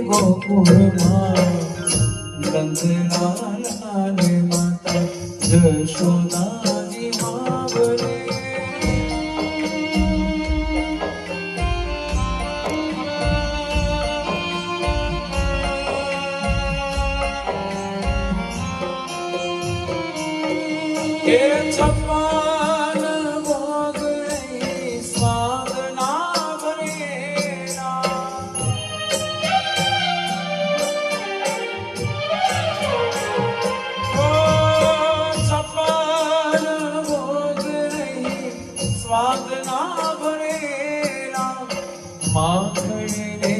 ગોકુળમાં નંદલાલાને માતા જશોદાજી માવરે. એ છપ્પન ભોગ સ્વાદ ના ભરેલા. ઓ છપ્પન ભોગ સ્વાદ ના ભરેલા. માખણ રે